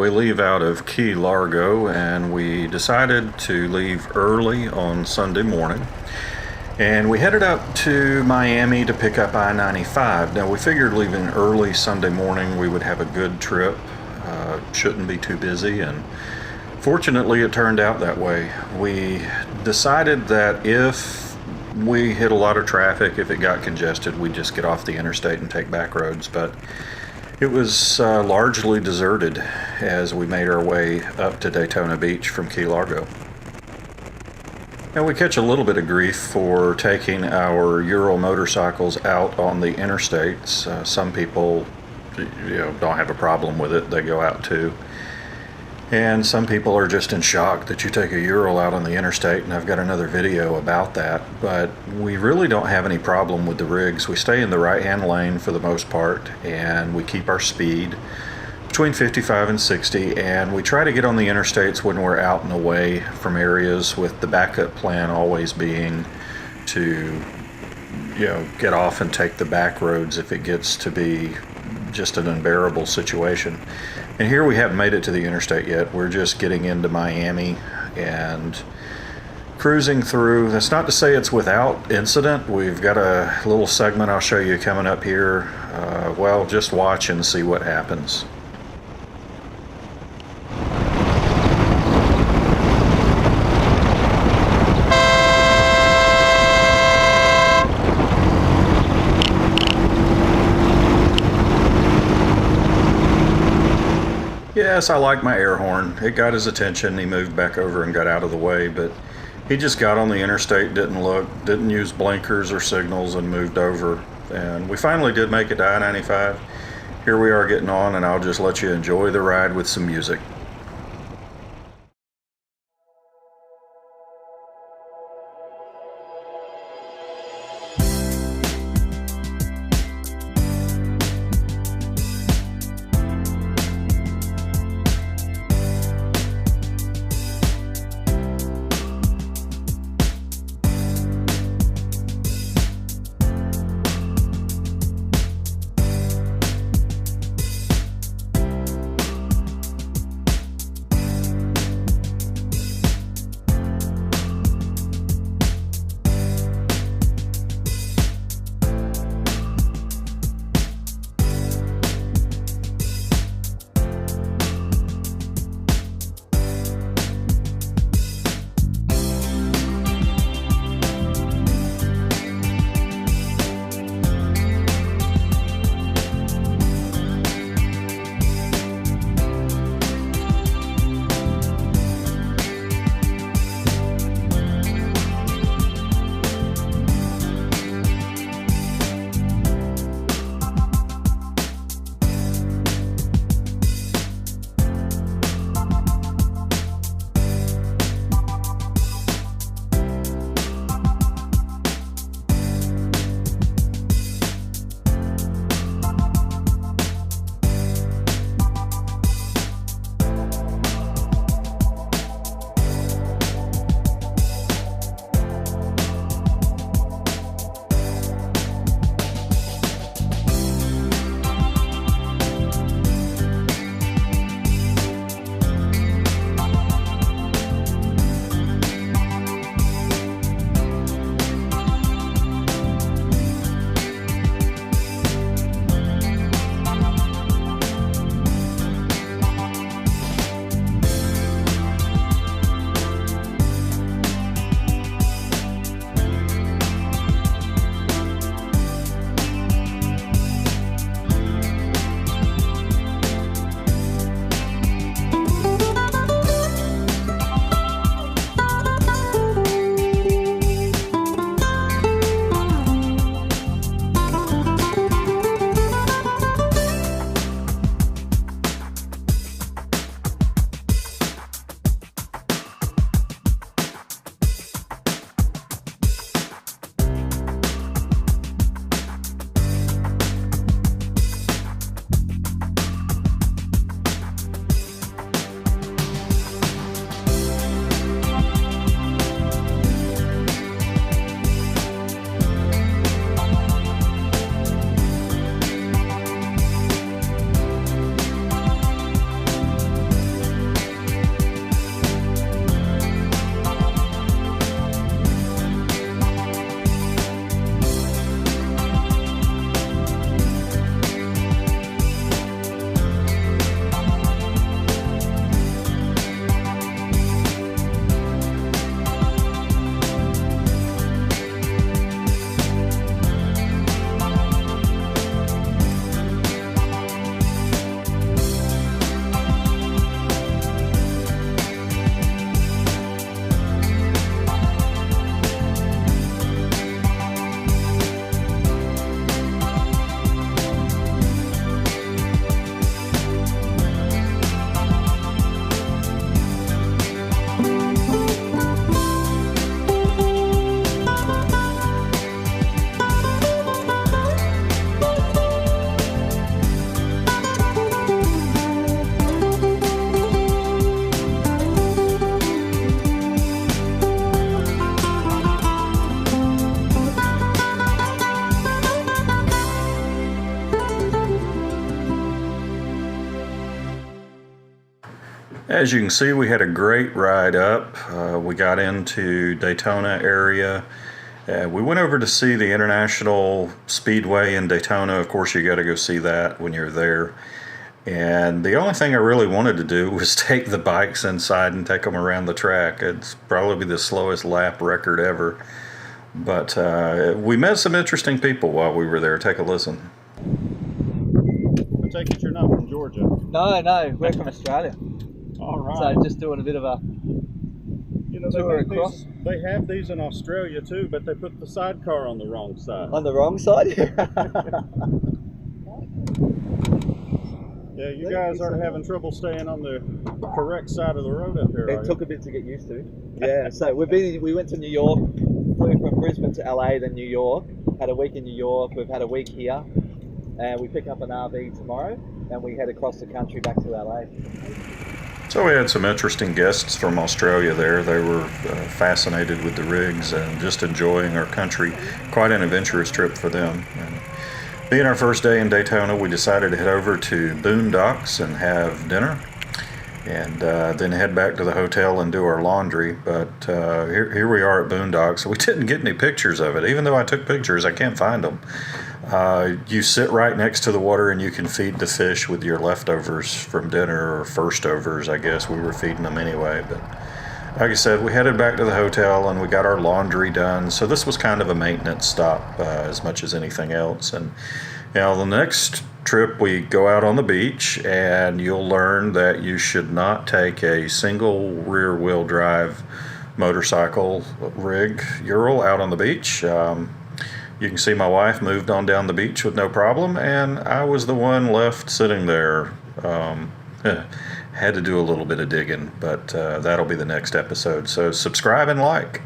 we leave out of Key Largo, and we decided to leave early on Sunday morning. And we headed up to Miami to pick up I-95. Now, we figured leaving early Sunday morning we would have a good trip. Shouldn't be too busy, and fortunately it turned out that way. We decided that if we hit a lot of traffic, if it got congested, we'd just get off the interstate and take back roads. But it was largely deserted as we made our way up to Daytona Beach from Key Largo. Now, we catch a little bit of grief for taking our Ural motorcycles out on the interstates. Some people, don't have a problem with it. They go out too. And some people are just in shock that you take a Ural out on the interstate, and I've got another video about that. But we really don't have any problem with the rigs. We stay in the right-hand lane for the most part, and we keep our speed between 55 and 60, and we try to get on the interstates when we're out and away from areas, with the backup plan always being to get off and take the back roads if it gets to be just an unbearable situation. And here we haven't made it to the interstate yet. We're just getting into Miami and cruising through. That's not to say it's without incident. We've got a little segment I'll show you coming up here. Just watch and see what happens. Yes, I like my air horn. It got his attention. He moved back over and got out of the way, but he just got on the interstate, didn't look, didn't use blinkers or signals, and moved over. And we finally did make it to I-95. Here we are getting on, and I'll just let you enjoy the ride with some music. As you can see, we had a great ride up. We got into Daytona area. We went over to see the International Speedway in Daytona. Of course, you got to go see that when you're there. And the only thing I really wanted to do was take the bikes inside and take them around the track. It's probably the slowest lap record ever. But we met some interesting people while we were there. Take a listen. I take it you're not from Georgia? No, we're from Australia. All right. So just doing a bit of a tour across. They have these in Australia too, but they put the sidecar on the wrong side. On the wrong side? Yeah, you guys are having trouble staying on the correct side of the road up here. It took a bit to get used to. Yeah, so we went to New York, flew from Brisbane to LA, then New York, had a week in New York, we've had a week here, and we pick up an RV tomorrow, and we head across the country back to LA. So we had some interesting guests from Australia there. They were fascinated with the rigs and just enjoying our country. Quite an adventurous trip for them. And being our first day in Daytona, we decided to head over to Boondocks and have dinner, and then head back to the hotel and do our laundry. But here we are at Boondocks. We didn't get any pictures of it. Even though I took pictures, I can't find them. You sit right next to the water and you can feed the fish with your leftovers from dinner, or firstovers, I guess. We were feeding them anyway. But like I said, we headed back to the hotel and we got our laundry done. So this was kind of a maintenance stop as much as anything else. And the next trip we go out on the beach, and you'll learn that you should not take a single rear wheel drive motorcycle rig Ural out on the beach. You can see my wife moved on down the beach with no problem, and I was the one left sitting there. Had to do a little bit of digging, but that'll be the next episode. So subscribe and like.